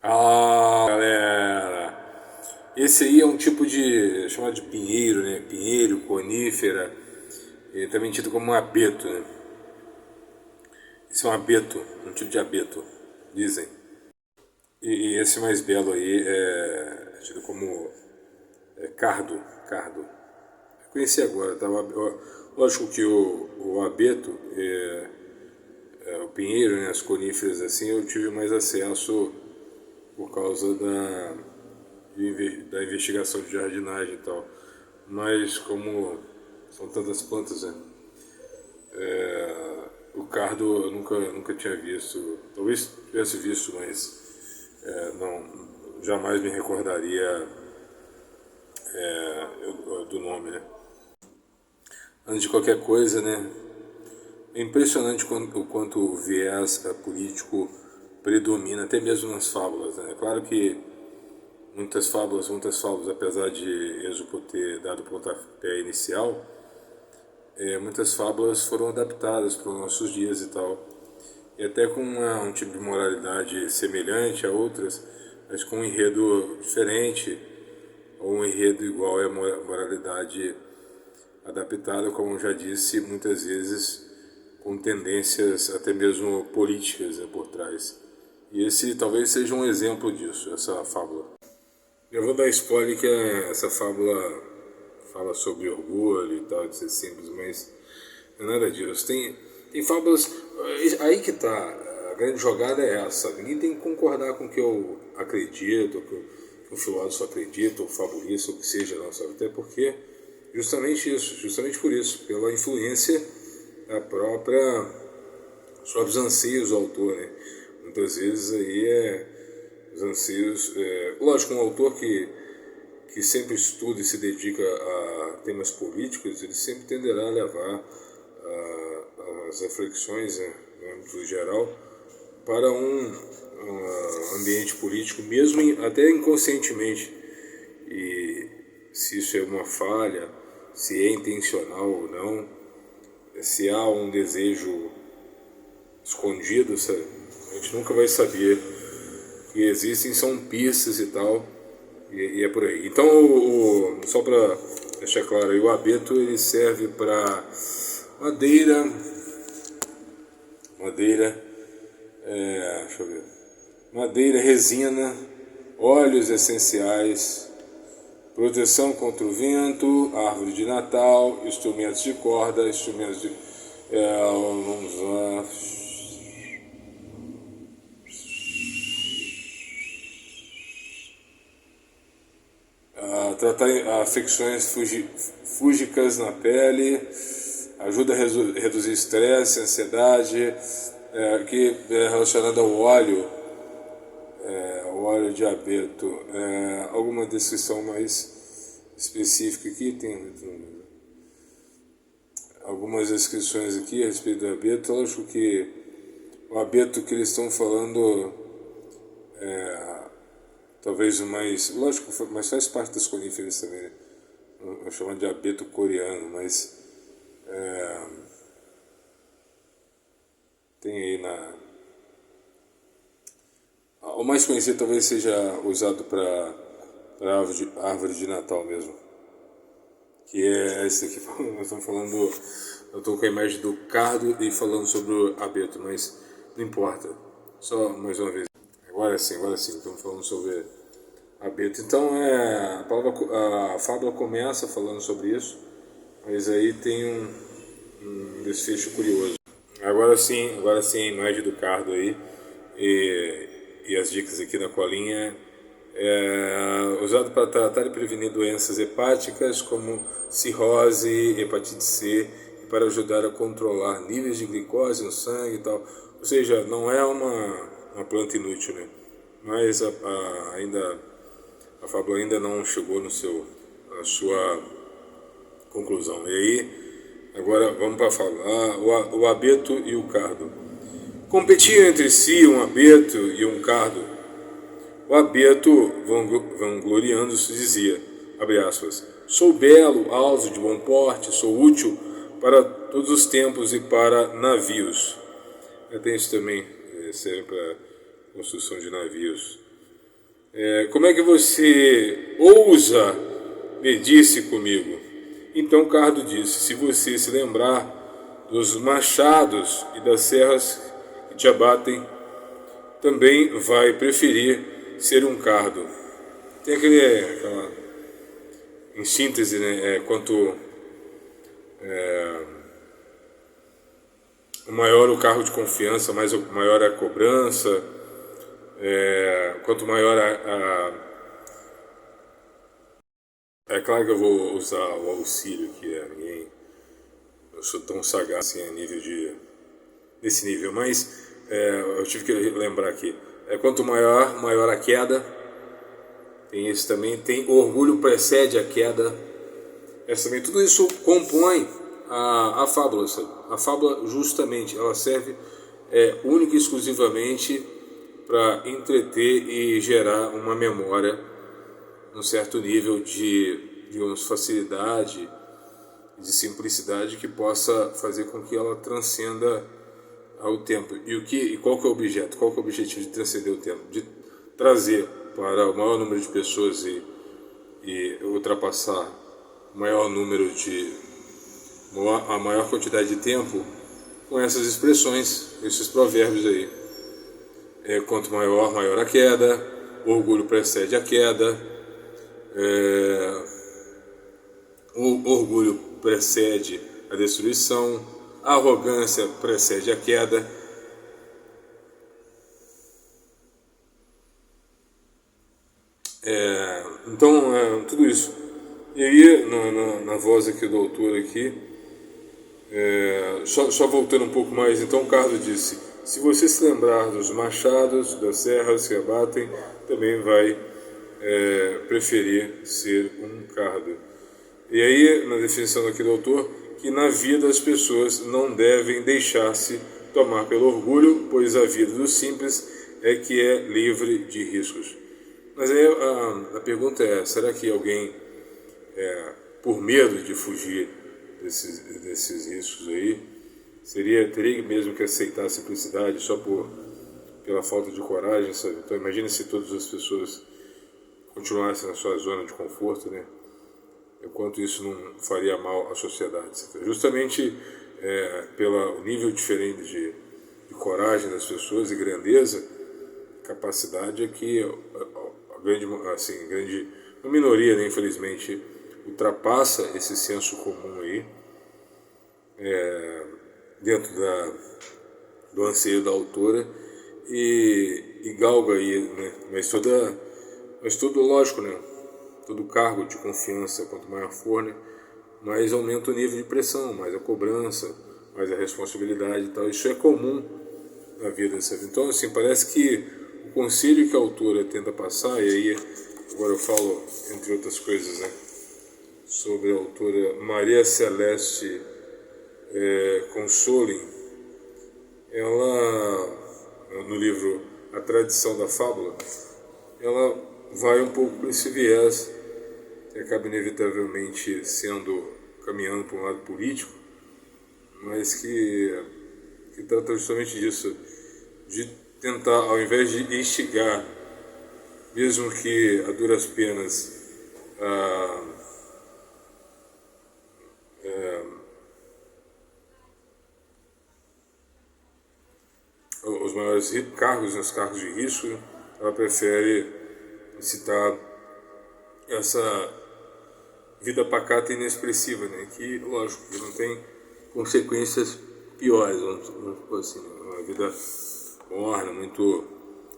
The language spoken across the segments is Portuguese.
Ah, galera! Esse aí é um tipo de chamado de pinheiro, né? Pinheiro, conífera, também tido como um abeto, né? Esse é um abeto, um tipo de abeto, dizem. E esse mais belo aí é tido como cardo, cardo. Eu conheci agora, tá? Lógico que o abeto, o pinheiro, né? As coníferas assim, eu tive mais acesso por causa da investigação de jardinagem e tal. Mas como são tantas plantas, né? O cardo eu nunca tinha visto. Talvez tivesse visto, mas não, jamais me recordaria do nome, né? Antes de qualquer coisa, né? É impressionante o quanto o viés político predomina, até mesmo nas fábulas, né? É claro que muitas fábulas, apesar de Êxopo ter dado o pontapé inicial, muitas fábulas foram adaptadas para os nossos dias e tal. E até com um tipo de moralidade semelhante a outras, mas com um enredo diferente, ou um enredo igual à moralidade adaptada, como eu já disse, muitas vezes com tendências até mesmo políticas, né, por trás. E esse talvez seja um exemplo disso, essa fábula. Eu vou dar spoiler que essa fábula fala sobre orgulho e tal, de ser simples, mas não é nada disso. Tem fábulas. Aí que tá. A grande jogada é essa. Ninguém tem que concordar com o que eu acredito, que o filósofo acredita, ou fabulista, ou o que seja, não, sabe? Até porque, justamente por isso, pela influência da própria, dos próprios anseios do autor, né? Muitas vezes aí os anseios. Lógico, um autor que sempre estuda e se dedica a temas políticos, ele sempre tenderá a levar as reflexões, né, no âmbito geral, para um ambiente político, mesmo até inconscientemente. E se isso é uma falha, se é intencional ou não, se há um desejo escondido, a gente nunca vai saber. O que existem são pistas e tal, e é por aí. Então, só para deixar claro aí, o abeto ele serve para madeira, deixa eu ver, madeira, resina, óleos essenciais, proteção contra o vento, árvore de Natal, instrumentos de corda, instrumentos de, vamos lá, tratar afecções fúngicas na pele, ajuda a reduzir estresse, ansiedade, que é relacionado ao óleo, o óleo de abeto. Alguma descrição mais específica aqui? Tem algumas descrições aqui a respeito do abeto. Lógico que o abeto que eles estão falando talvez o mais, lógico, mas faz parte das coníferas também, né? Eu chamo de abeto coreano, mas tem aí o mais conhecido talvez seja usado para árvore de Natal mesmo, que é esse aqui. Nós estamos falando, eu estou com a imagem do cardo e falando sobre o abeto, mas não importa, só mais uma vez. Agora sim, estamos falando sobre abeto. Então a fábula começa falando sobre isso, mas aí tem um desfecho curioso. Agora sim a imagem do cardo aí e as dicas aqui na colinha. Usado para tratar e prevenir doenças hepáticas como cirrose, hepatite C, e para ajudar a controlar níveis de glicose no sangue e tal. Ou seja, não é uma planta inútil, né? Mas a fábula ainda não chegou a sua conclusão. E aí, agora vamos para a fábula. O abeto e o cardo. Competiam entre si um abeto e um cardo. O abeto, vangloriando-se, dizia, abre aspas, sou belo, alto, de bom porte, sou útil para todos os tempos e para navios. Tem isso também, serve para construção de navios. Como é que você ousa medir-se comigo? Então Cardo disse: se você se lembrar dos machados e das serras que te abatem, também vai preferir ser um cardo. Tem aquela, em síntese, né, quanto maior o cargo de confiança, maior a cobrança, quanto maior É claro que eu vou usar o auxílio, que ninguém... Eu sou tão sagaz assim, nesse nível, mas eu tive que lembrar aqui. Quanto maior a queda. Tem esse também. Tem o orgulho precede a queda. Essa também. Tudo isso compõe a fábula, sabe? A fábula, justamente, ela serve única e exclusivamente para entreter e gerar uma memória num certo nível de, digamos, facilidade, de simplicidade, que possa fazer com que ela transcenda ao tempo. E qual que é o objeto? Qual que é o objetivo de transcender o tempo? De trazer para o maior número de pessoas e ultrapassar o maior número a maior quantidade de tempo com essas expressões, esses provérbios aí. Quanto maior a queda, o orgulho precede a queda, o orgulho precede a destruição, a arrogância precede a queda. Então, tudo isso. E aí, na voz aqui do autor aqui, só voltando um pouco mais, então Cardo disse: se você se lembrar dos machados, das serras que abatem, também vai preferir ser um cardo. E aí, na definição aqui do autor, que na vida as pessoas não devem deixar-se tomar pelo orgulho, pois a vida dos simples é que é livre de riscos. Mas aí a pergunta é: será que alguém, por medo de fugir desses riscos aí, teria mesmo que aceitar a simplicidade só pela falta de coragem, sabe? Então imagine se todas as pessoas continuassem na sua zona de conforto, né? O quanto isso não faria mal à sociedade. Sabe? Justamente pelo nível diferente de coragem das pessoas e grandeza, capacidade é que uma minoria, né, infelizmente, ultrapassa esse senso comum aí, dentro do anseio da autora, e galga aí, né? Mas tudo lógico, né? Todo cargo de confiança, quanto maior for, né, mais aumenta o nível de pressão, mais a cobrança, mais a responsabilidade e tal. Isso é comum na vida, sabe? Então, assim, parece que o conselho que a autora tenta passar, e aí agora eu falo, entre outras coisas, né, sobre a autora Maria Celeste Consoling. Ela, no livro A Tradição da Fábula, ela vai um pouco por esse viés, que acaba inevitavelmente caminhando para um lado político, mas que trata justamente disso, de tentar, ao invés de instigar, mesmo que a duras penas, os maiores cargos, os cargos de risco, ela prefere citar essa vida pacata e inexpressiva, né? Que, lógico, que não tem consequências piores, vamos supor assim, né? Uma vida morna, muito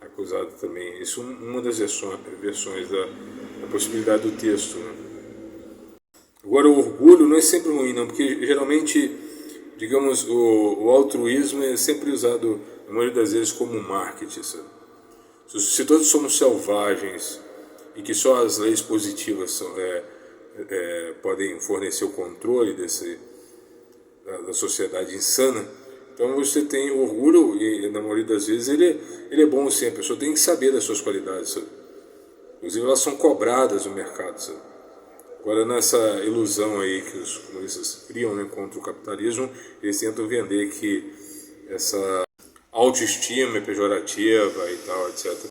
acusada também. Isso é uma das versões da possibilidade do texto, né? Agora, o orgulho não é sempre ruim, não, porque geralmente, digamos, o altruísmo é sempre usado, na maioria das vezes, como marketing, sabe? Se todos somos selvagens e que só as leis positivas podem fornecer o controle da sociedade insana, então você tem o orgulho, e na maioria das vezes ele é bom sim, a pessoa tem que saber das suas qualidades, sabe? Inclusive elas são cobradas no mercado, sabe? Agora, nessa ilusão aí que os comunistas criam, né, contra o capitalismo, eles tentam vender que essa autoestima é pejorativa e tal, etc.